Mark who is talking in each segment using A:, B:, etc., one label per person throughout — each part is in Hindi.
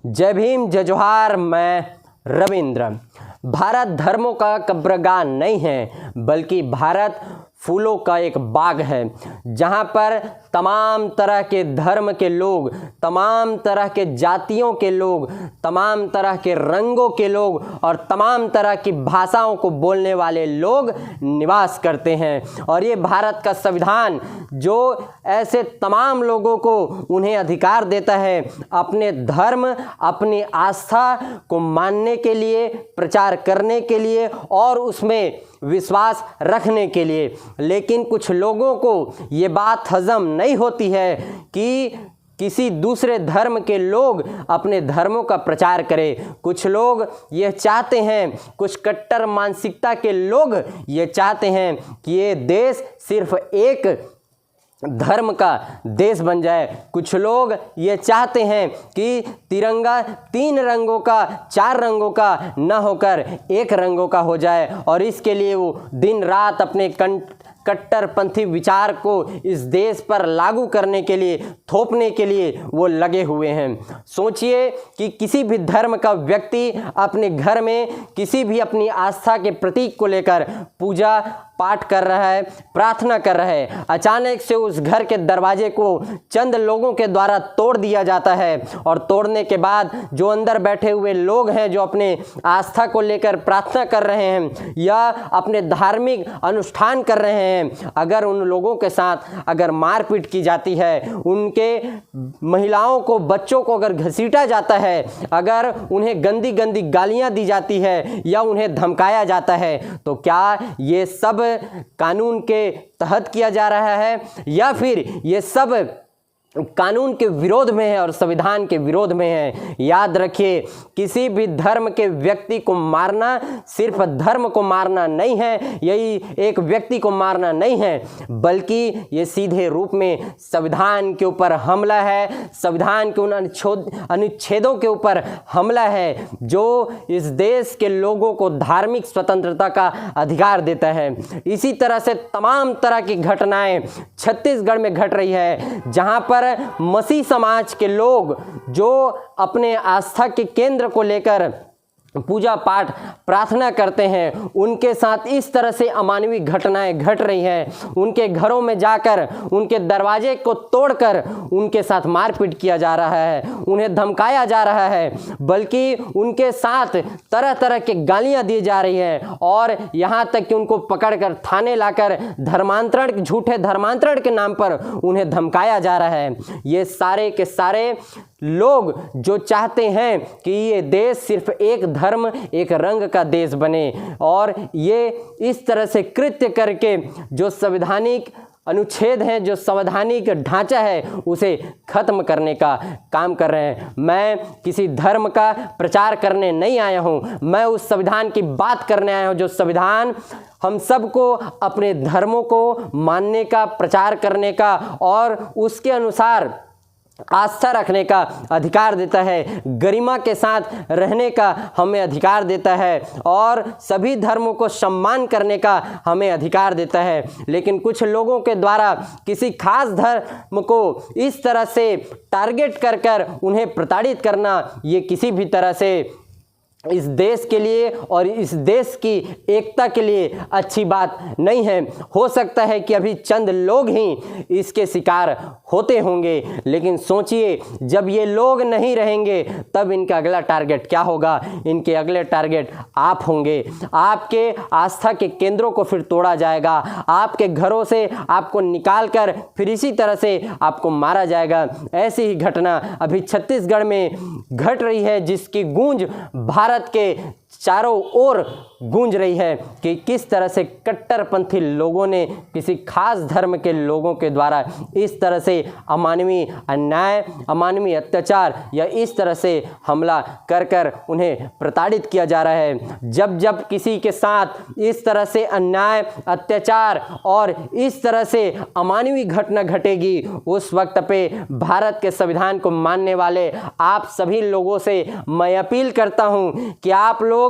A: जय भीम, जय जोहार। मैं रविंद्र। भारत धर्मों का कब्रगाह नहीं है, बल्कि भारत फूलों का एक बाग है, जहाँ पर तमाम तरह के धर्म के लोग, तमाम तरह के जातियों के लोग, तमाम तरह के रंगों के लोग और तमाम तरह की भाषाओं को बोलने वाले लोग निवास करते हैं। और ये भारत का संविधान जो ऐसे तमाम लोगों को उन्हें अधिकार देता है अपने धर्म, अपनी आस्था को मानने के लिए, प्रचार करने के लिए और उसमें विश्वास रखने के लिए। लेकिन कुछ लोगों को ये बात हजम नहीं होती है कि किसी दूसरे धर्म के लोग अपने धर्मों का प्रचार करें। कुछ लोग ये चाहते हैं, कुछ कट्टर मानसिकता के लोग ये चाहते हैं कि ये देश सिर्फ एक धर्म का देश बन जाए। कुछ लोग ये चाहते हैं कि तिरंगा 3 रंगों का, 4 रंगों का न होकर एक रंगों का हो जाए और इसके लिए वो दिन रात अपने कट्टरपंथी विचार को इस देश पर लागू करने के लिए, थोपने के लिए वो लगे हुए हैं। सोचिए कि किसी भी धर्म का व्यक्ति अपने घर में किसी भी अपनी आस्था के प्रतीक को लेकर पूजा पाठ कर रहा है, प्रार्थना कर रहा है, अचानक से उस घर के दरवाजे को चंद लोगों के द्वारा तोड़ दिया जाता है और तोड़ने के बाद जो अंदर बैठे हुए लोग हैं, जो अपने आस्था को लेकर प्रार्थना कर रहे हैं या अपने धार्मिक अनुष्ठान कर रहे हैं, अगर उन लोगों के साथ अगर मारपीट की जाती है, उनके महिलाओं को, बच्चों को अगर घसीटा जाता है, अगर उन्हें गंदी गंदी गालियां दी जाती है या उन्हें धमकाया जाता है, तो क्या ये सब कानून के तहत किया जा रहा है या फिर ये सब कानून के विरोध में है और संविधान के विरोध में है? याद रखिए, किसी भी धर्म के व्यक्ति को मारना सिर्फ धर्म को मारना नहीं है, यही एक व्यक्ति को मारना नहीं है, बल्कि ये सीधे रूप में संविधान के ऊपर हमला है, संविधान के उन अनुच्छेदों के ऊपर हमला है जो इस देश के लोगों को धार्मिक स्वतंत्रता का अधिकार देता है। इसी तरह से तमाम तरह की घटनाएं छत्तीसगढ़ में घट रही है, जहां पर मसीह समाज के लोग जो अपने आस्था के केंद्र को लेकर पूजा पाठ प्रार्थना करते हैं, उनके साथ इस तरह से अमानवीय घटनाएं घट रही हैं। उनके घरों में जाकर उनके दरवाजे को तोड़कर उनके साथ मारपीट किया जा रहा है, उन्हें धमकाया जा रहा है, बल्कि उनके साथ तरह तरह के गालियां दी जा रही हैं और यहाँ तक कि उनको पकड़कर थाने लाकर धर्मांतरण, झूठे धर्मांतरण के नाम पर उन्हें धमकाया जा रहा है। ये सारे के सारे लोग जो चाहते हैं कि ये देश सिर्फ एक धर्म, एक रंग का देश बने और ये इस तरह से कृत्य करके जो संवैधानिक अनुच्छेद हैं, जो संवैधानिक ढांचा है, उसे खत्म करने का काम कर रहे हैं। मैं किसी धर्म का प्रचार करने नहीं आया हूं, मैं उस संविधान की बात करने आया हूं जो संविधान हम सबको अपने धर्मों को मानने का, प्रचार करने का और उसके अनुसार आस्था रखने का अधिकार देता है, गरिमा के साथ रहने का हमें अधिकार देता है और सभी धर्मों को सम्मान करने का हमें अधिकार देता है। लेकिन कुछ लोगों के द्वारा किसी खास धर्म को इस तरह से टारगेट कर कर उन्हें प्रताड़ित करना, ये किसी भी तरह से इस देश के लिए और इस देश की एकता के लिए अच्छी बात नहीं है। हो सकता है कि अभी चंद लोग ही इसके शिकार होते होंगे, लेकिन सोचिए, जब ये लोग नहीं रहेंगे तब इनका अगला टारगेट क्या होगा? इनके अगले टारगेट आप होंगे। आपके आस्था के केंद्रों को फिर तोड़ा जाएगा, आपके घरों से आपको निकाल कर फिर इसी तरह से आपको मारा जाएगा। ऐसी ही घटना अभी छत्तीसगढ़ में घट रही है, जिसकी गूंज भारत के चारों ओर गूंज रही है कि किस तरह से कट्टरपंथी लोगों ने किसी खास धर्म के लोगों के द्वारा इस तरह से अमानवीय अन्याय, अमानवीय अत्याचार या इस तरह से हमला कर कर उन्हें प्रताड़ित किया जा रहा है। जब जब किसी के साथ इस तरह से अन्याय, अत्याचार और इस तरह से अमानवीय घटना घटेगी, उस वक्त पे भारत के संविधान को मानने वाले आप सभी लोगों से मैं अपील करता हूं कि आप लोग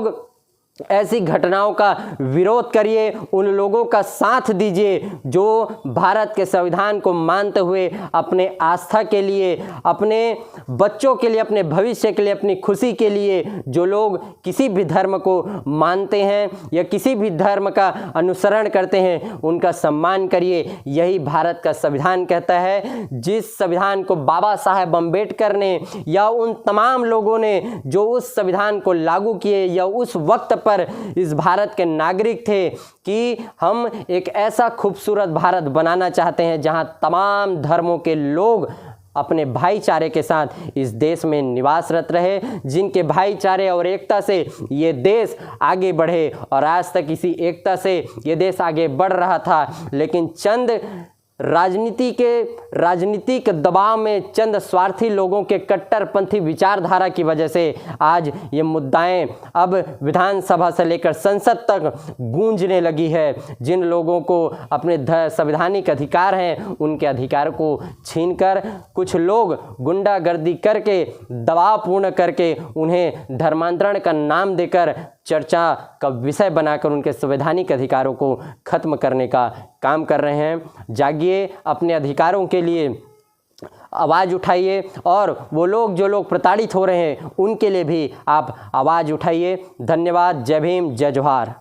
A: ऐसी घटनाओं का विरोध करिए, उन लोगों का साथ दीजिए जो भारत के संविधान को मानते हुए अपने आस्था के लिए, अपने बच्चों के लिए, अपने भविष्य के लिए, अपनी खुशी के लिए, जो लोग किसी भी धर्म को मानते हैं या किसी भी धर्म का अनुसरण करते हैं, उनका सम्मान करिए। यही भारत का संविधान कहता है। जिस संविधान को बाबा साहेब अम्बेडकर ने या उन तमाम लोगों ने जो उस संविधान को लागू किए या उस वक्त पर इस भारत के नागरिक थे कि हम एक ऐसा खूबसूरत भारत बनाना चाहते हैं जहां तमाम धर्मों के लोग अपने भाईचारे के साथ इस देश में निवासरत रहे, जिनके भाईचारे और एकता से ये देश आगे बढ़े। और आज तक इसी एकता से ये देश आगे बढ़ रहा था, लेकिन चंद राजनीतिक दबाव में, चंद स्वार्थी लोगों के कट्टरपंथी विचारधारा की वजह से आज ये मुद्दाएं अब विधानसभा से लेकर संसद तक गूंजने लगी है। जिन लोगों को अपने संवैधानिक अधिकार हैं, उनके अधिकार को छीनकर कुछ लोग गुंडागर्दी करके, दबावपूर्ण करके, उन्हें धर्मांतरण का नाम देकर चर्चा का विषय बनाकर उनके संवैधानिक अधिकारों को खत्म करने का काम कर रहे हैं। जागिए, अपने अधिकारों के लिए आवाज़ उठाइए, और वो लोग जो लोग प्रताड़ित हो रहे हैं उनके लिए भी आप आवाज़ उठाइए। धन्यवाद। जय भीम, जय जोहार।